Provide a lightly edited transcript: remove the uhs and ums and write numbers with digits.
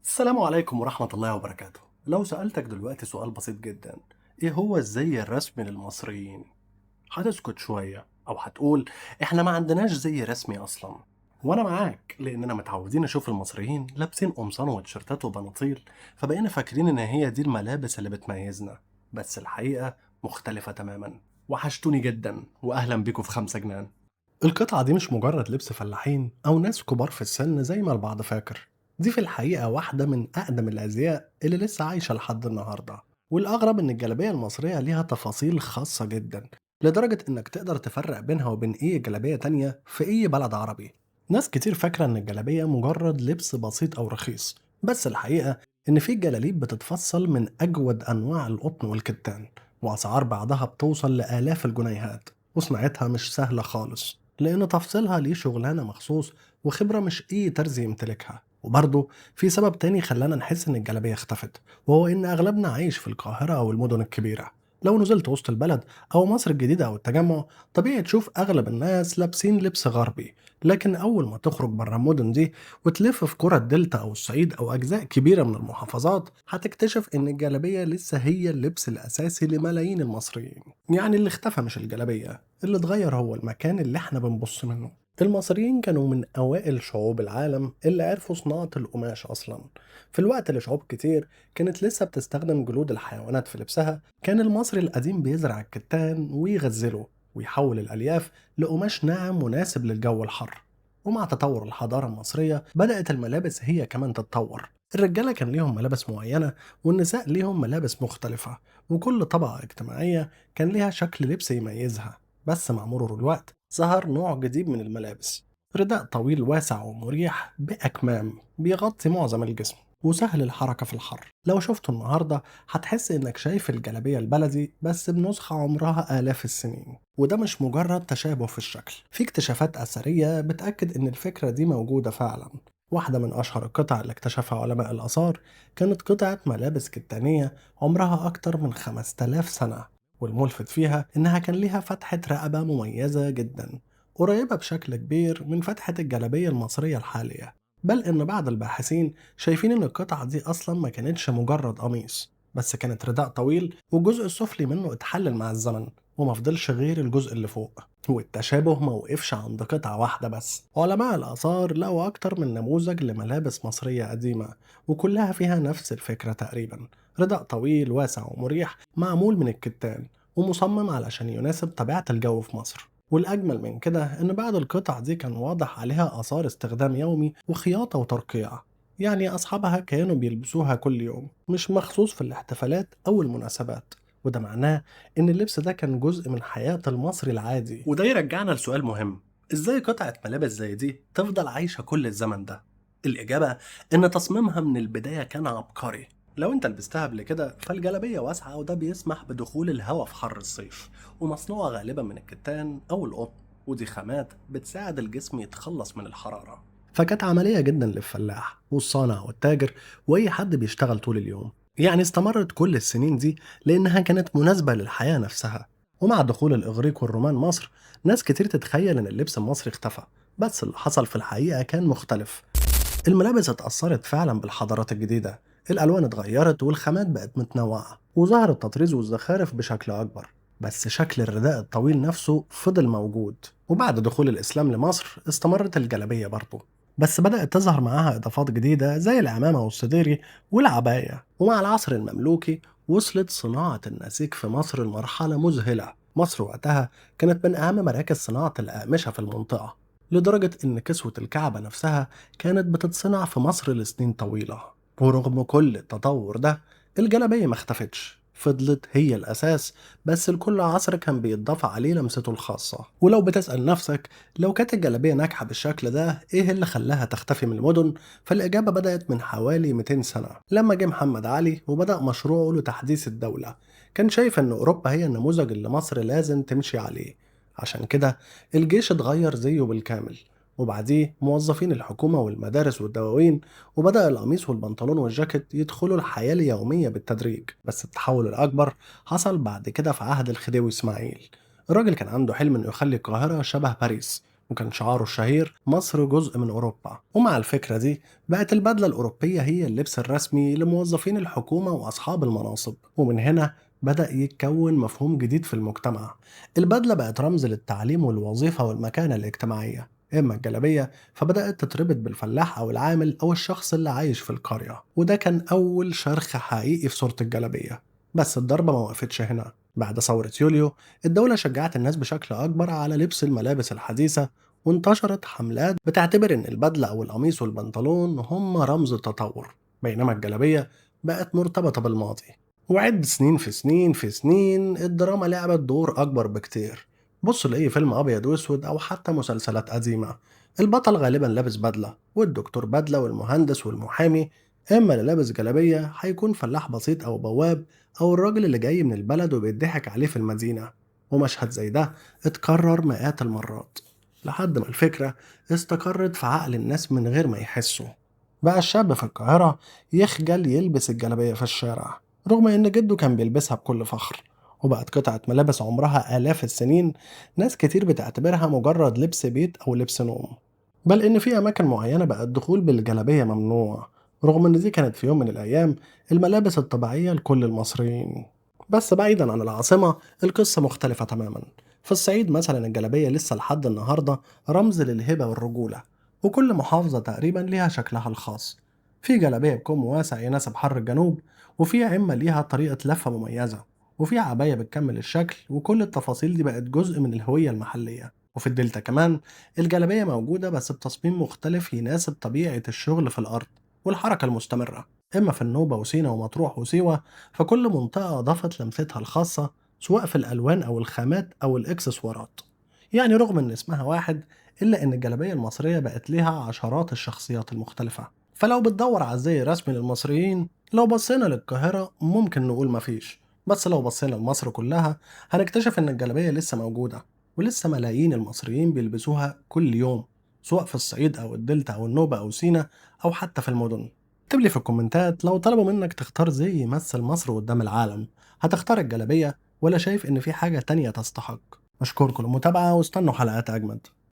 السلام عليكم ورحمة الله وبركاته. لو سألتك دلوقتي سؤال بسيط جدا، ايه هو الزي الرسمي للمصريين؟ هتسكت شوية او هتقول احنا ما عندناش زي رسمي اصلا. وانا معاك لاننا متعودين نشوف المصريين لابسين قمصان وتيشيرتات وبناطيل، فبقينا فاكرين ان هي دي الملابس اللي بتميزنا. بس الحقيقة مختلفة تماما. وحشتوني جدا واهلا بيكم في 5 جنان. القطعة دي مش مجرد لبس فلاحين أو ناس كبار في السن زي ما البعض فاكر. دي في الحقيقة واحدة من أقدم الأزياء اللي لسه عايشة لحد النهاردة. والأغرب إن الجلابية المصرية ليها تفاصيل خاصة جدا، لدرجة إنك تقدر تفرق بينها وبين أي جلابية تانية في أي بلد عربي. ناس كتير فاكرة إن الجلابية مجرد لبس بسيط أو رخيص، بس الحقيقة إن في جلاليب بتتفصل من أجود أنواع القطن والكتان، وأسعار بعضها بتوصل لآلاف الجنيهات. وصناعتها مش سهلة خالص، لأن تفصيلها ليه شغلانة مخصوص وخبرة مش أي ترزي يمتلكها. وبرضه في سبب تاني خلانا نحس إن الجلابية اختفت، وهو إن أغلبنا عايش في القاهرة أو المدن الكبيرة. لو نزلت وسط البلد أو مصر الجديدة أو التجمع، طبيعي تشوف أغلب الناس لابسين لبس غربي. لكن أول ما تخرج بره المدن دي وتلف في قرى الدلتا أو الصعيد أو أجزاء كبيرة من المحافظات، هتكتشف إن الجلابية لسه هي اللبس الأساسي لملايين المصريين. يعني اللي اختفى مش الجلابية، اللي اتغير هو المكان اللي احنا بنبص منه. المصريين كانوا من أوائل شعوب العالم اللي عرفوا صناعة القماش أصلا. في الوقت اللي شعوب كتير كانت لسه بتستخدم جلود الحيوانات في لبسها، كان المصري القديم بيزرع الكتان ويغزله ويحول الألياف لقماش ناعم مناسب للجو الحر. ومع تطور الحضارة المصرية بدأت الملابس هي كمان تتطور. الرجالة كان ليهم ملابس معينة، والنساء ليهم ملابس مختلفة، وكل طبقة اجتماعية كان ليها شكل لبس يميزها. بس مع مرور الوقت ظهر نوع جديد من الملابس، رداء طويل واسع ومريح بأكمام بيغطي معظم الجسم وسهل الحركة في الحر. لو شفته النهاردة هتحس إنك شايف الجلابية البلدي بس بنسخة عمرها آلاف السنين. وده مش مجرد تشابه في الشكل، في اكتشافات أثرية بتأكد إن الفكرة دي موجودة فعلا. واحدة من أشهر القطع اللي اكتشفها علماء الآثار كانت قطعة ملابس كتانية عمرها أكتر من 5000 سنة. والملفت فيها إنها كان ليها فتحة رقبة مميزة جدا، قريبة بشكل كبير من فتحة الجلابية المصرية الحالية. بل إن بعض الباحثين شايفين إن القطعة دي أصلا ما كانتش مجرد قميص، بس كانت رداء طويل والجزء السفلي منه اتحلل مع الزمن وما فضلش غير الجزء اللي فوق. والتشابه ما وقفش عند قطعة واحدة بس، علماء الآثار لقوا أكتر من نموذج لملابس مصرية قديمة، وكلها فيها نفس الفكرة تقريبا. رداء طويل واسع ومريح معمول من الكتان ومصمم علشان يناسب طبيعة الجو في مصر. والأجمل من كده إن بعض القطع دي كان واضح عليها آثار استخدام يومي وخياطة وترقيع، يعني أصحابها كانوا بيلبسوها كل يوم مش مخصوص في الاحتفالات أو المناسبات. وده معناه إن اللبس ده كان جزء من حياة المصري العادي. وده يرجعنا لسؤال مهم، إزاي قطعة ملابس زي دي تفضل عايشة كل الزمن ده؟ الإجابة إن تصميمها من البداية كان عبقري. لو انت لبستها قبل كده فالجلابية واسعة وده بيسمح بدخول الهواء في حر الصيف، ومصنوعة غالبا من الكتان أو القطن، ودي خامات بتساعد الجسم يتخلص من الحرارة. فكانت عملية جدا للفلاح والصانع والتاجر وأي حد بيشتغل طول اليوم. يعني استمرت كل السنين دي لأنها كانت مناسبة للحياة نفسها. ومع دخول الإغريق والرومان مصر، ناس كتير تتخيل إن اللبس المصري اختفى، بس اللي حصل في الحقيقة كان مختلف. الملابس اتأثرت فعلا بالحضارات الجديدة، الألوان اتغيرت والخامات بقت متنوعة وظهر التطريز والزخارف بشكل أكبر. بس شكل الرداء الطويل نفسه فضل موجود. وبعد دخول الإسلام لمصر استمرت الجلابية برضه، بس بدأت تظهر معاها إضافات جديدة زي العمامة والسديري والعباية. ومع العصر المملوكي وصلت صناعة النسيج في مصر لمرحلة مذهلة. مصر وقتها كانت من أهم مراكز صناعة الأقمشة في المنطقة، لدرجة إن كسوة الكعبة نفسها كانت بتتصنع في مصر لسنين طويلة. ورغم كل التطور ده الجلابية ما اختفتش، فضلت هي الأساس، بس لكل عصر كان بيتضاف عليه لمسته الخاصة. ولو بتسأل نفسك لو كانت الجلابية ناجحة بالشكل ده إيه اللي خلاها تختفي من المدن، فالإجابة بدأت من حوالي 200 سنة لما جه محمد علي وبدأ مشروعه لتحديث الدولة. كان شايف إن أوروبا هي النموذج اللي مصر لازم تمشي عليه. عشان كده الجيش اتغير زيه بالكامل، وبعديه موظفين الحكومة والمدارس والدواوين، وبدأ القميص والبنطلون والجاكيت يدخلوا الحياة اليومية بالتدريج. بس التحول الأكبر حصل بعد كده في عهد الخديوي إسماعيل. الراجل كان عنده حلم إنه يخلي القاهرة شبه باريس، وكان شعاره الشهير مصر جزء من أوروبا. ومع الفكرة دي بقت البدلة الأوروبية هي اللبس الرسمي لموظفين الحكومة وأصحاب المناصب. ومن هنا بدأ يتكون مفهوم جديد في المجتمع. البدلة بقت رمز للتعليم والوظيفة والمكانة الاجتماعية. إما الجلابية فبدأت تتربط بالفلاح أو العامل أو الشخص اللي عايش في القرية، وده كان أول شرخ حقيقي في صورة الجلابية. بس الضربة ما وقفتش هنا. بعد ثورة يوليو الدولة شجعت الناس بشكل أكبر على لبس الملابس الحديثة، وانتشرت حملات بتعتبر إن البدلة أو القميص والبنطلون هم رمز التطور، بينما الجلابية بقت مرتبطة بالماضي. وعد سنين في سنين في سنين الدراما لعبت دور أكبر بكتير. بص لأي فيلم أبيض وأسود أو حتى مسلسلات قديمة، البطل غالبا لابس بدلة، والدكتور بدلة، والمهندس والمحامي. إما اللي لابس جلابية هيكون فلاح بسيط أو بواب، أو الراجل اللي جاي من البلد وبيضحك عليه في المدينة. ومشهد زي ده اتكرر مئات المرات لحد ما الفكرة استقرت في عقل الناس من غير ما يحسوا. بقى الشاب في القاهرة يخجل يلبس الجلابية في الشارع رغم إن جده كان بيلبسها بكل فخر. وبقت قطعة ملابس عمرها آلاف السنين ناس كتير بتعتبرها مجرد لبس بيت أو لبس نوم، بل إن في أماكن معينة بقى الدخول بالجلابية ممنوع، رغم إن دي كانت في يوم من الأيام الملابس الطبيعية لكل المصريين. بس بعيدا عن العاصمة القصة مختلفة تماما. في الصعيد مثلا الجلابية لسه لحد النهاردة رمز للهبة والرجولة، وكل محافظة تقريبا ليها شكلها الخاص. في جلابية بكم واسع يناسب حر الجنوب، وفي عمة ليها طريقة لفة مميزة، وفي عباية بتكمل الشكل، وكل التفاصيل دي بقت جزء من الهوية المحلية. وفي الدلتا كمان الجلابية موجودة بس بتصميم مختلف يناسب طبيعة الشغل في الأرض والحركة المستمرة. إما في النوبة وسينا ومطروح وسيوة، فكل منطقة أضافت لمستها الخاصة سواء في الألوان أو الخامات أو الإكسسوارات. يعني رغم إن اسمها واحد، إلا إن الجلابية المصرية بقت ليها عشرات الشخصيات المختلفة. فلو بتدور على الزي الرسمي للمصريين، لو بصينا للقاهرة ممكن نقول مفيش، بس لو بصينا لمصر كلها هنكتشف إن الجلابية لسه موجودة، ولسه ملايين المصريين بيلبسوها كل يوم، سواء في الصعيد أو الدلتا أو النوبة أو سينا أو حتى في المدن. اكتب لي في الكومنتات لو طلبوا منك تختار زي يمثل مصر قدام العالم، هتختار الجلابية ولا شايف إن في حاجة تانية تستحق؟ أشكركم للمتابعة واستنوا حلقات أجمد.